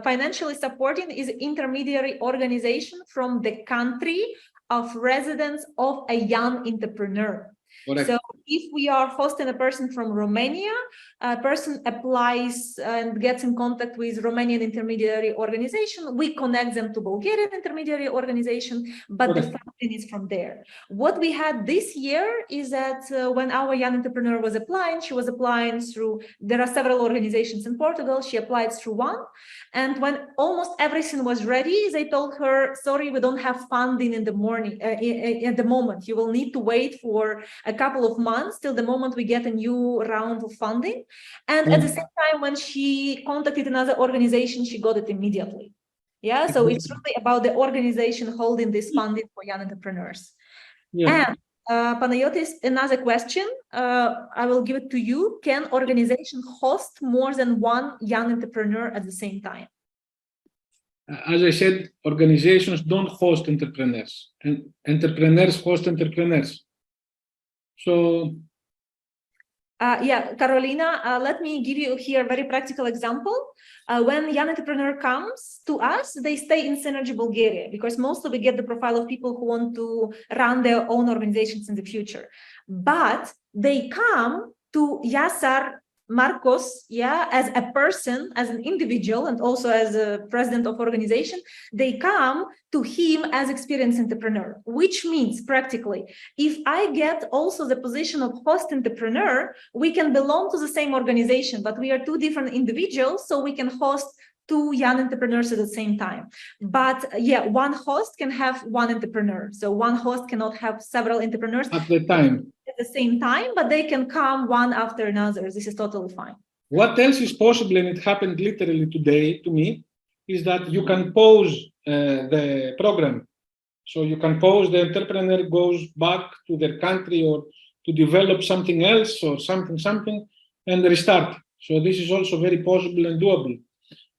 financially supporting is intermediary organization from the country of residence of a young entrepreneur. Correct. So if we are hosting a person from Romania, a person applies and gets in contact with Romanian intermediary organization, we connect them to Bulgarian intermediary organization, but the funding is from there. What we had this year is that when our young entrepreneur was applying, she was applying through, there are several organizations in Portugal, she applied through one. And when almost everything was ready, they told her, sorry, we don't have funding in the morning, at the moment. You will need to wait for a couple of months till the moment we get a new round of funding. And at the same time, when she contacted another organization, she got it immediately. Yeah, so it's really about the organization holding this funding for young entrepreneurs. And Panayotis, another question, I will give it to you. Can organization host more than one young entrepreneur at the same time? As I said, organizations don't host entrepreneurs, and entrepreneurs host entrepreneurs. So, Carolina, let me give you here a very practical example. When young entrepreneur comes to us, they stay in Synergy Bulgaria because mostly we get the profile of people who want to run their own organizations in the future. But they come to Yasar Marcos, as a person, as an individual, and also as a president of organization. They come to him as experienced entrepreneur, which means practically, if I get also the position of host entrepreneur, we can belong to the same organization, but we are two different individuals, so we can host two young entrepreneurs at the same time. But one host can have one entrepreneur. So one host cannot have several entrepreneurs at the same time, but they can come one after another. This is totally fine. What else is possible, and it happened literally today to me, is that you can pause the program. So you can pause, the entrepreneur goes back to their country or to develop something else or something and restart. So this is also very possible and doable.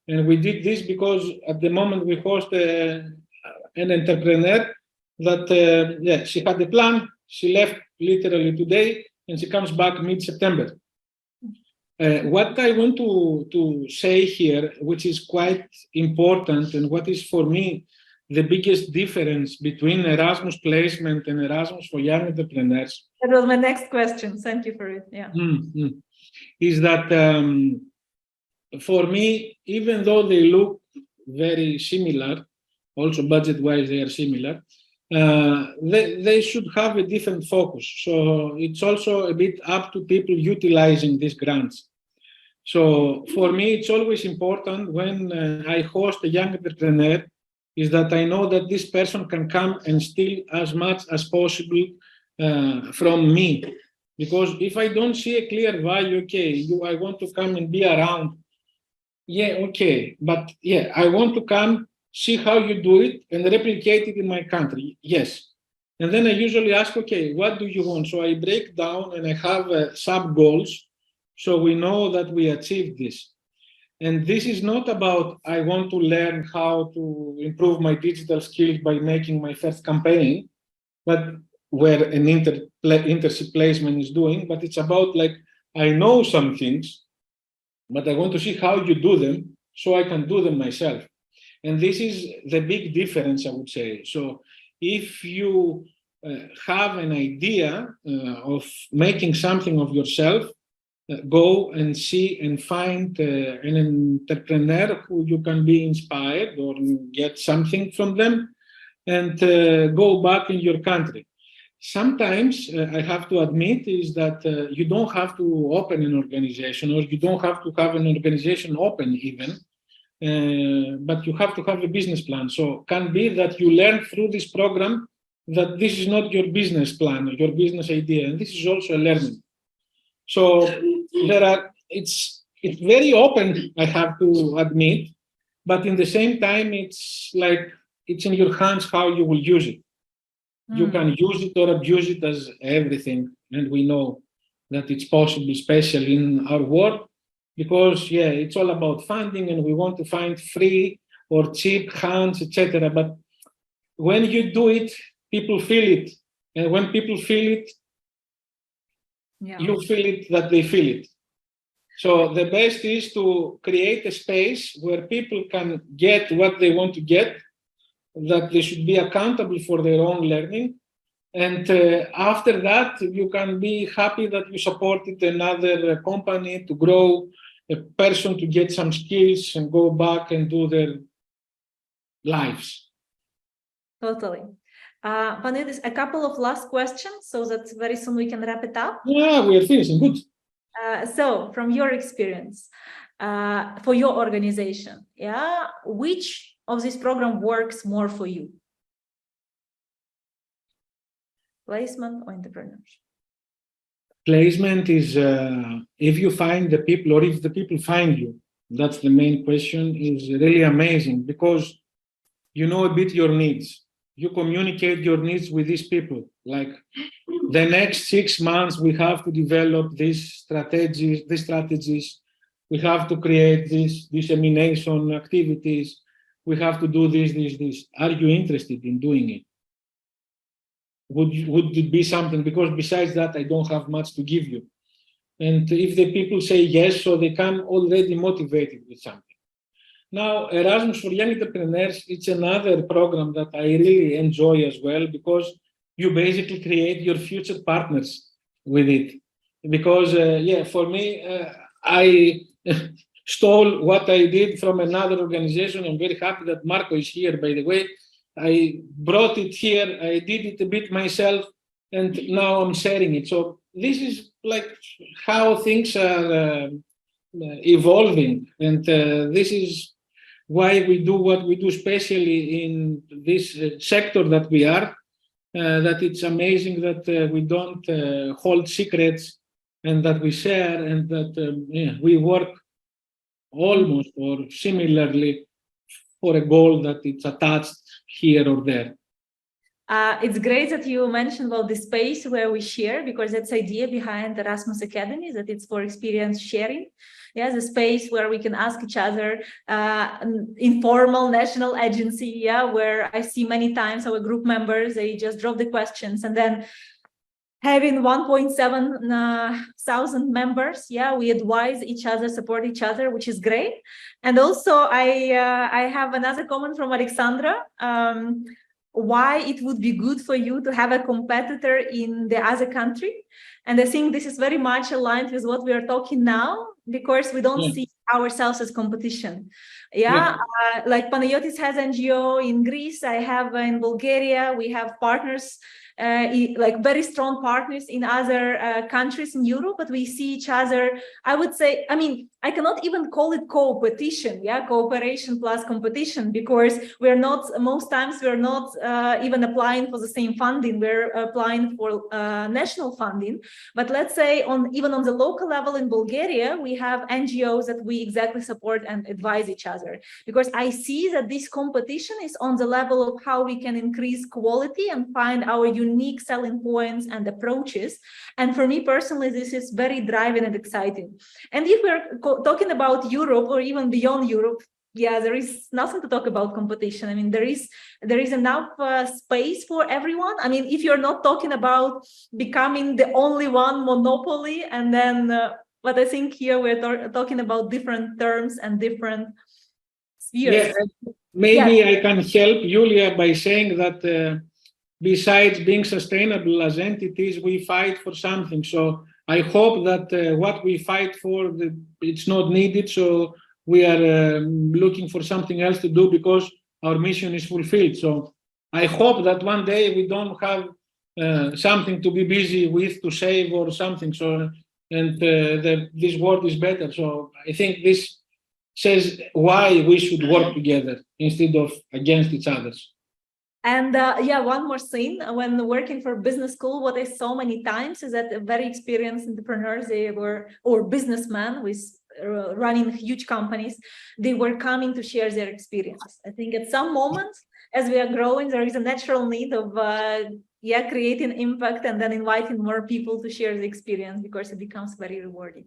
And we did this because at the moment we host an entrepreneur that, she had a plan, she left literally today, and she comes back mid-September. What I want to say here, which is quite important, and what is for me the biggest difference between Erasmus placement and Erasmus for young entrepreneurs. That was my next question. Thank you for it. Is that for me, even though they look very similar, also budget-wise they are similar, they should have a different focus. So it's also a bit up to people utilizing these grants. So for me, it's always important when I host a young entrepreneur is that I know that this person can come and steal as much as possible from me. Because if I don't see a clear value, okay, I want to come and be around. Yeah, okay. But yeah, I want to come, see how you do it and replicate it in my country. Yes. And then I usually ask, okay, what do you want? So I break down and I have sub goals. So we know that we achieved this. And this is not about, I want to learn how to improve my digital skills by making my first campaign, but where an internship placement is doing, but it's about like, I know some things, but I want to see how you do them so I can do them myself. And this is the big difference, I would say. So if you have an idea of making something of yourself, go and see and find an entrepreneur who you can be inspired or get something from them, and go back in your country. Sometimes I have to admit is that you don't have to open an organization, or you don't have to have an organization open even, but you have to have a business plan. So can be that you learn through this program that this is not your business plan or your business idea, and this is also a learning. So it's very open, I have to admit, but in the same time, it's like it's in your hands how you will use it. You can use it or abuse it as everything, and we know that it's possible, especially in our world, because yeah, it's all about funding, and we want to find free or cheap hands, etc. But when you do it, people feel it, and when people feel it, you feel it that they feel it. So the best is to create a space where people can get what they want to get, that they should be accountable for their own learning. And after that, you can be happy that you supported another company to grow, a person to get some skills and go back and do their lives. Totally. Panidis, a couple of last questions so that very soon we can wrap it up. Yeah, we are finishing. Good. So from your experience, for your organization, which of this program works more for you? Placement or entrepreneurship? Placement is if you find the people, or if the people find you. That's the main question. Is really amazing because you know a bit your needs. You communicate your needs with these people. Like the next 6 months, we have to develop these strategies. We have to create these dissemination activities. We have to do this. Are you interested in doing it? Would it be something? Because besides that, I don't have much to give you. And if the people say yes, so they come already motivated with something. Now, Erasmus for Young Entrepreneurs, it's another program that I really enjoy as well, because you basically create your future partners with it. Because, for me, I stole what I did from another organization. I'm very happy that Marco is here, by the way. I brought it here, I did it a bit myself, and now I'm sharing it. So this is like how things are evolving, and this is why we do what we do, especially in this sector that we are, that it's amazing that we don't hold secrets, and that we share, and that we work almost or similarly for a goal that it's attached here or there. It's great that you mentioned about the space where we share, because that's the idea behind Erasmus Academy, that it's for experience sharing. Yeah, the space where we can ask each other, informal national agency, where I see many times our group members, they just drop the questions, and then having 1.7 thousand members, we advise each other, support each other, which is great. And also I have another comment from Alexandra, why it would be good for you to have a competitor in the other country. And I think this is very much aligned with what we are talking now, because we don't see ourselves as competition. Like Panayotis has NGO in Greece, I have in Bulgaria, we have partners, like very strong partners in other countries in Europe, but we see each other, I would say, I mean, I cannot even call it cooperation, cooperation plus competition, because most times we're not even applying for the same funding, we're applying for national funding. But let's say even on the local level in Bulgaria, we have NGOs that we exactly support and advise each other, because I see that this competition is on the level of how we can increase quality and find our unique selling points and approaches. And for me personally, this is very driving and exciting. And if we're talking about Europe or even beyond Europe, there is nothing to talk about competition. I mean, there is enough space for everyone. I mean, if you're not talking about becoming the only one monopoly, and then, but I think here we're talking about different terms and different spheres. Maybe I can help Julia by saying that besides being sustainable as entities, we fight for something. So I hope that what we fight for, it's not needed. So we are looking for something else to do because our mission is fulfilled. So I hope that one day we don't have something to be busy with to save or something. So, and this world is better. So I think this says why we should work together instead of against each other. And one more thing, when working for business school, what I saw many times is that very experienced entrepreneurs, or businessmen with running huge companies, they were coming to share their experiences. I think at some moment, as we are growing, there is a natural need of creating impact and then inviting more people to share the experience, because it becomes very rewarding.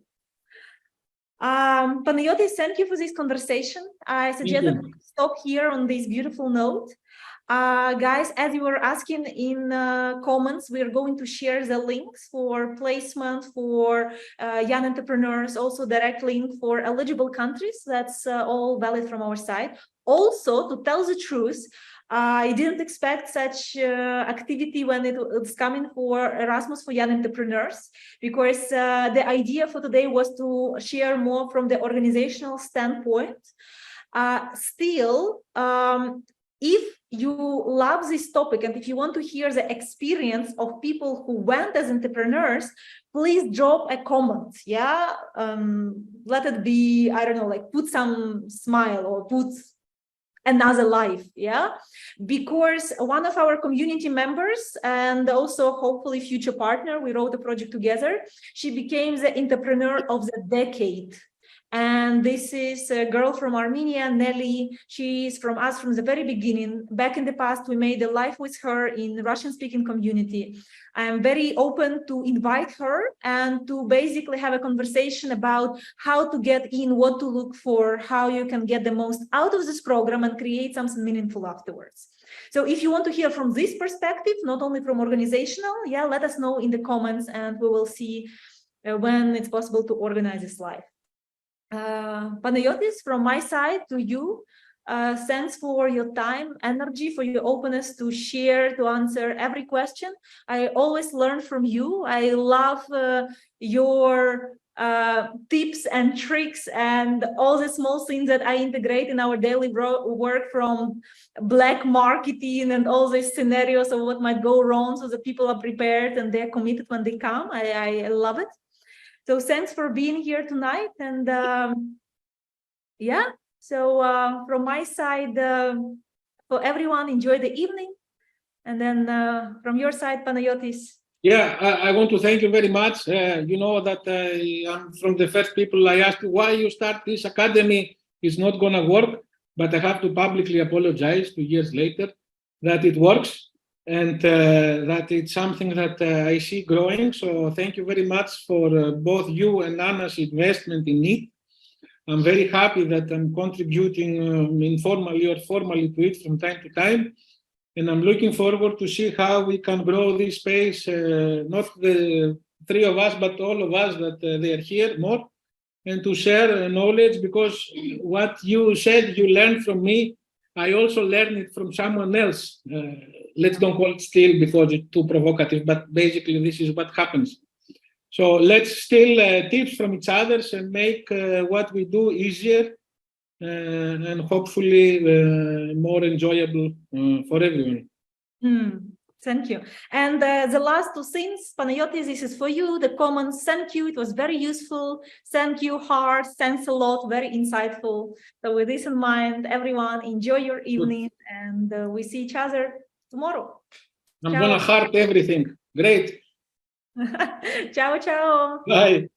Panayotis, thank you for this conversation. I suggest that we stop here on this beautiful note. Guys, as you were asking in comments, we're going to share the links for placement for young entrepreneurs, also direct link for eligible countries. That's all valid from our side. Also, to tell the truth, I didn't expect such activity when it was coming for Erasmus for Young Entrepreneurs, because the idea for today was to share more from the organizational standpoint. Still, if you love this topic and if you want to hear the experience of people who went as entrepreneurs, please drop a comment. Let it be, I don't know, like put some smile or put another life, because one of our community members and also hopefully future partner, we wrote a project together, she became the entrepreneur of the decade. And this is a girl from Armenia, Nelly. She's from us from the very beginning. Back in the past, we made a live with her in Russian-speaking community. I'm very open to invite her and to basically have a conversation about how to get in, what to look for, how you can get the most out of this program and create something meaningful afterwards. So if you want to hear from this perspective, not only from organizational, let us know in the comments and we will see when it's possible to organize this live. Panayotis, from my side to you, thanks for your time, energy, for your openness to share, to answer every question. I always learn from you. I love your tips and tricks and all the small things that I integrate in our daily work, from black marketing and all these scenarios of what might go wrong, so that people are prepared and they're committed when they come. I love it. So thanks for being here tonight. And so from my side, for everyone, enjoy the evening. And then from your side, Panayotis. I want to thank you very much. You know that I'm from the first people I asked why you start this academy. It's not going to work, but I have to publicly apologize 2 years later that it works. And that it's something that I see growing. So thank you very much for both you and Anna's investment in it. I'm very happy that I'm contributing informally or formally to it from time to time. And I'm looking forward to see how we can grow this space, not the three of us, but all of us that they are here more, and to share knowledge, because what you said you learned from me, I also learned it from someone else. Let's don't call it steal because it's too provocative, but basically this is what happens. So let's steal tips from each other and make what we do easier and hopefully more enjoyable for everyone. Thank you. And the last two things, Panayotis, this is for you. The comments, thank you. It was very useful. Thank you, heart. Thanks a lot. Very insightful. So with this in mind, everyone, enjoy your evening, and we see each other tomorrow. I'm gonna heart everything. Great. Ciao, ciao. Bye.